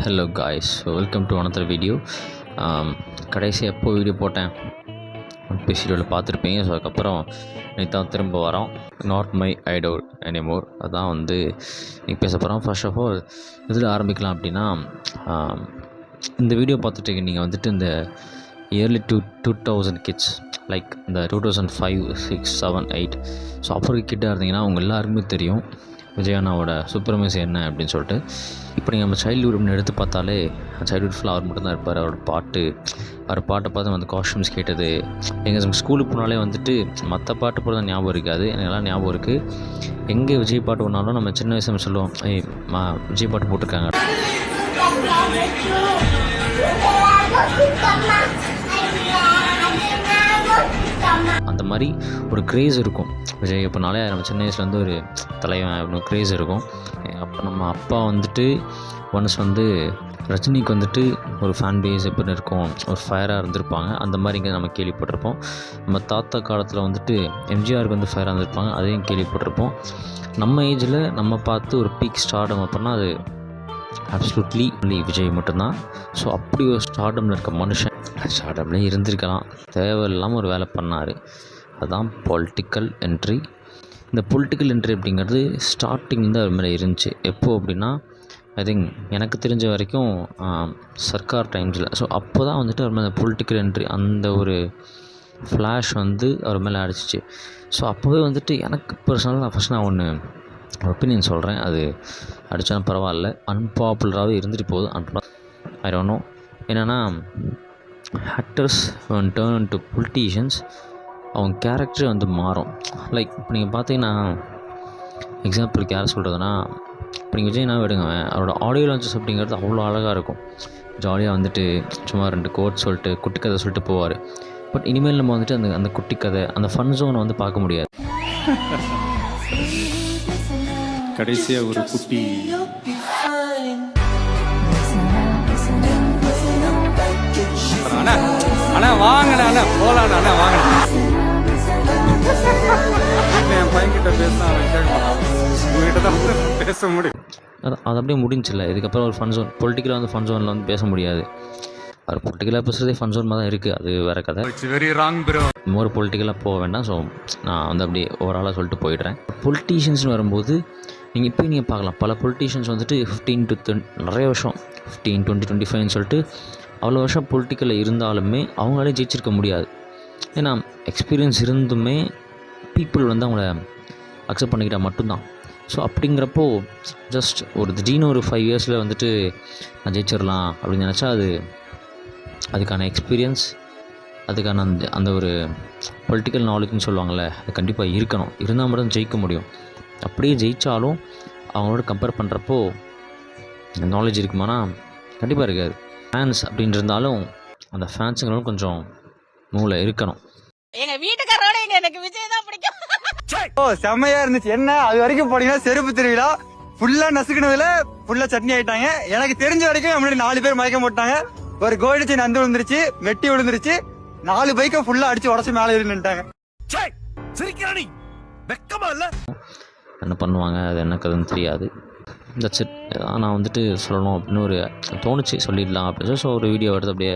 Hello guys, welcome to another video. கடைசி எப்போ video போட்டேன் வீடியோவில் பார்த்துருப்பீங்க. ஸோ அதுக்கப்புறம் இன்னைக்கு தான் திரும்ப வரோம். Not my idol anymore. அதான் வந்து இன்னைக்கு பேச போகிறோம். ஃபர்ஸ்ட் ஆஃப் ஆல் இதில் ஆரம்பிக்கலாம். அப்படின்னா இந்த வீடியோ பார்த்துட்டு நீங்கள் வந்துட்டு இந்த இயர்லி 2000 கிட்ஸ், லைக் இந்த 2005, 6, 7, 8, ஸோ அப்புறம் கிட்டாக இருந்தீங்கன்னா அவங்க எல்லாருக்குமே தெரியும் விஜயண்ணாவோட சுப்ரமசி என்ன அப்படின்னு சொல்லிட்டு. இப்போ நீங்கள் நம்ம சைல்டுஹுட் அப்படின்னு எடுத்து பார்த்தாலே சைல்டுஹுட் ஃபுல்லாக அவர் மட்டும்தான் இருப்பார். அவர் பாட்டை பார்த்து அந்த காஸ்டியூம்ஸ் கேட்டது, எங்கள் ஸ்கூலுக்கு போனாலே வந்துட்டு மற்ற பாட்டு போல தான் ஞாபகம் இருக்காது. எனக்கு எல்லாம் ஞாபகம் இருக்குது. எங்கே விஜய் பாட்டு ஒன்றாலும் நம்ம சின்ன வயசுல சொல்லுவோம், விஜய் பாட்டு போட்டிருக்காங்க. அந்த மாதிரி ஒரு க்ரேஸ் இருக்கும் விஜய். இப்போனாலே நம்ம சின்ன வயசுலேருந்து ஒரு தலைவன் அப்படின்னு க்ரேஸ் இருக்கும். நம்ம அப்பா வந்துட்டு ஒன்ஸ் வந்து ரஜினிக்கு வந்துட்டு ஒரு ஃபேன் பேஸ் எப்படின்னு இருக்கும், ஒரு ஃபயராக இருந்திருப்பாங்க. அந்த மாதிரி இங்கே நம்ம கேள்விப்பட்டிருப்போம். நம்ம தாத்தா காலத்தில் வந்துட்டு எம்ஜிஆருக்கு வந்து ஃபயராக இருந்திருப்பாங்க, அதையும் கேள்விப்பட்டிருப்போம். நம்ம ஏஜில் நம்ம பார்த்து ஒரு பீக் ஸ்டார்டம் அப்படின்னா அது அப்சல்யூட்லி விஜய் மட்டும்தான். ஸோ அப்படி ஒரு ஸ்டார்டமில் இருக்க மனுஷன் ஸ்டார்டம்லேயே இருந்திருக்கலாம், தேவையில்லாமல் ஒரு வேலை பண்ணார். அதுதான் பொலிட்டிக்கல் என்ட்ரி. இந்த பொலிட்டிக்கல் என்ட்ரி அப்படிங்கிறது ஸ்டார்டிங் தான் அது மேலே இருந்துச்சு. எப்போது அப்படின்னா ஐ திங்க் எனக்கு தெரிஞ்ச வரைக்கும் சர்க்கார் டைம்ஸில். ஸோ அப்போ தான் வந்துட்டு அவர் மேலே பொலிட்டிக்கல் என்ட்ரி அந்த ஒரு ஃப்ளாஷ் வந்து அவர் மேலே அடிச்சிச்சு. ஸோ அப்போவே வந்துட்டு எனக்கு பர்சனலாக நான் ஒன்று ஒப்பீனியன் சொல்கிறேன். அது அடித்தாலும் பரவாயில்ல, அன்பாப்புலராகவே இருந்துட்டு போகுது. I don't know. என்னென்னா ஆக்டர்ஸ் டர்ன் டு பொலிட்டீஷியன்ஸ், அவங்க கேரக்டர் வந்து மாறும். லைக் இப்போ நீங்கள் பார்த்தீங்கன்னா எக்ஸாம்பிளுக்கு யாரை சொல்கிறதுனா, இப்போ நீங்கள் விஜய்னா விடுங்க, அவரோட ஆடியோ லான்ச்சஸ் அப்படிங்கிறது அவ்வளோ அழகாக இருக்கும். ஜாலியாக வந்துட்டு சும்மா 2 கோட் சொல்லிட்டு குட்டி கதை சொல்லிட்டு போவார். பட் இனிமேல் நம்ம வந்துட்டு அந்த குட்டி கதை, அந்த ஃபன் ஜோனை வந்து பார்க்க முடியாது. கடைசியாக ஒரு குட்டி அண்ணா வாங்கண்ணா போலாண்ணா வாங்கண்ணா. என் பையன்கிட்ட பேசினா அவன் கேட்க மாட்டான், உங்ககிட்ட தான் பேச முடியும். அது அப்படியே முடிஞ்சில்ல. இதுக்கப்புறம் ஒரு ஃபன் ஜோன், பொலிட்டிக்கலாக வந்து ஃபன் ஜோனில் வந்து பேச முடியாது. அவர் பொலிட்டிக்கலாக பேசுகிறதே ஃபன் ஜோன் மாதிரி தான் இருக்குது, அது வேறு கதை. Very wrong bro. மோர் பொலிட்டிக்கலாக போக வேண்டாம். ஸோ நான் வந்து அப்படியே ஓவராலாக சொல்லிட்டு போயிடுறேன். பொலிட்டீஷியன்ஸ்னு வரும்போது நீங்கள் பார்க்கலாம், பல பொலிட்டீஷியன்ஸ் வந்துட்டு 15 to 30 நிறைய வருஷம் 15, 20, 25 சொல்லிட்டு அவ்வளோ வருஷம் பொலிட்டிக்கலில் இருந்தாலுமே அவங்களாலே ஜெயிச்சிருக்க முடியாது. ஏன்னா எக்ஸ்பீரியன்ஸ் இருந்துமே பீப்புள் வந்து அவங்கள அக்செப்ட் பண்ணிக்கிட்டால் மட்டும்தான். ஸோ அப்படிங்கிறப்போ ஜஸ்ட் ஒரு திடீர்னு ஒரு 5 இயர்ஸில் வந்துட்டு நான் ஜெயிச்சிடலாம் அப்படின்னு நினச்சா அதுக்கான எக்ஸ்பீரியன்ஸ், அதுக்கான அந்த ஒரு பொலிட்டிக்கல் நாலேஜ்னு சொல்லுவாங்கள்ல, அது கண்டிப்பாக இருக்கணும். இருந்தால் மட்டும் ஜெயிக்க முடியும். அப்படியே ஜெயித்தாலும் அவங்களோட கம்பேர் பண்ணுறப்போ நாலேஜ் இருக்குமானா கண்டிப்பாக இருக்காது. ஃபேன்ஸ் அப்படின்னு இருந்தாலும் அந்த ஃபேன்ஸுங்களும் கொஞ்சம் மூளை இருக்கணும். எங்கள் வீட்டுக்காரோட எனக்கு விஜய் தான் பிடிக்கும். செம்மையா இருந்துச்சு. என்ன அது வரைக்கும் போனீங்கன்னா செருப்பு திருவிழா ஃபுல்லா நசுக்கினதுல ஃபுல்லா சட்னி ஆயிட்டாங்க. எனக்கு தெரிஞ்ச வரைக்கும் முன்னாடி 4 பேர் மயக்கம் போட்டாங்க. ஒரு கோல்டு செயின் நந்து விழுந்துருச்சு, மெட்டி விழுந்துருச்சு, 4 பைக்கை ஃபுல்லா அடிச்சு உடச்சு மேலே நின்னுட்டாங்க. என்ன பண்ணுவாங்க, அது என்ன கதைன்னு தெரியாது. That's it. நான் வந்துட்டு சொல்லணும் அப்படின்னு ஒரு தோணுச்சு, சொல்லிடலாம் அப்படின்னு. ஸோ ஒரு வீடியோ எடுத்து அப்படியே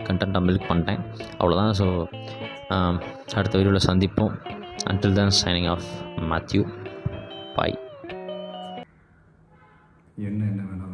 கண்டென்ட்டாக மில்க் பண்ணிட்டேன், அவ்வளோதான். ஸோ அடுத்த வீடியோவில் சந்திப்போம். Until then, signing off, Matthew. Bye. என்ன வேணாலும்